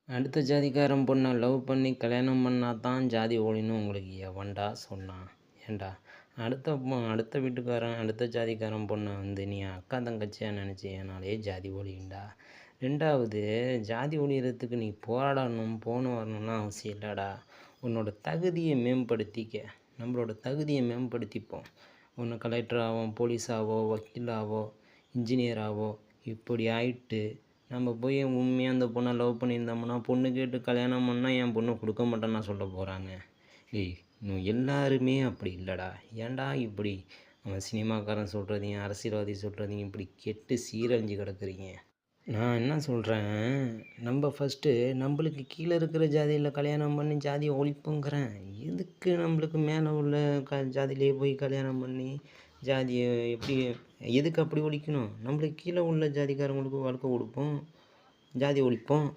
அடுத்த ஜாதிக்காரன் பொண்ண லவ் பண்ணி கல்யாணம் பண்ணா தான் ஜாதி ஒழியன்னு உங்களுக்கு எவன்டா சொன்னான்? ஏன்டா அடுத்த வீட்டுக்காரன், அடுத்த ஜாதிக்காரன் பொண்ண வந்து நீ அக்கா தங்கச்சியா நினச்சேனாலே ஜாதி ஒழியும்டா. 2வது ஜாதி ஒழியறதுக்கு நீ போகணும் வரணும்லாம் அவசியம் இல்லடா. உன்னோட தகுதியை மேம்படுத்திக்க. நம்மளோட தகுதியை மேம்படுத்திப்போம். ஒன்று கலெக்டராவோ, போலீஸாவோ, வக்கீலாவோ, இன்ஜினியராவோ இப்படி ஆயிட்டு நம்ம போய் உண்மையாக அந்த பொண்ணை லவ் பண்ணியிருந்தோம்னா பொண்ணு கேட்டு கல்யாணம் பண்ணால் என் பொண்ணு கொடுக்க மாட்டேன்னா சொல்ல போகிறாங்க. டேய், இன்னும் எல்லாருமே அப்படி இல்லைடா. ஏன்டா இப்படி அவன் சினிமாக்காரன் சொல்கிறதையும் அரசியல்வாதி சொல்கிறதையும் இப்படி கெட்டு சீரழிஞ்சு கிடக்குறீங்க? நான் என்ன சொல்கிறேன், நம்ம ஃபஸ்ட்டு நம்மளுக்கு கீழே இருக்கிற ஜாதியில் கல்யாணம் பண்ணி ஜாதியை ஒழிப்புங்கிறேன். எதுக்கு நம்மளுக்கு மேலே உள்ள ஜாதியிலே போய் கல்யாணம் பண்ணி ஜாதியை எதுக்கு அப்படி ஒழிக்கணும்? நம்மளுக்கு கீழே உள்ள ஜாதிக்காரங்களுக்கு வாழ்க்கை கொடுப்போம், ஜாதி ஒழிப்போம்.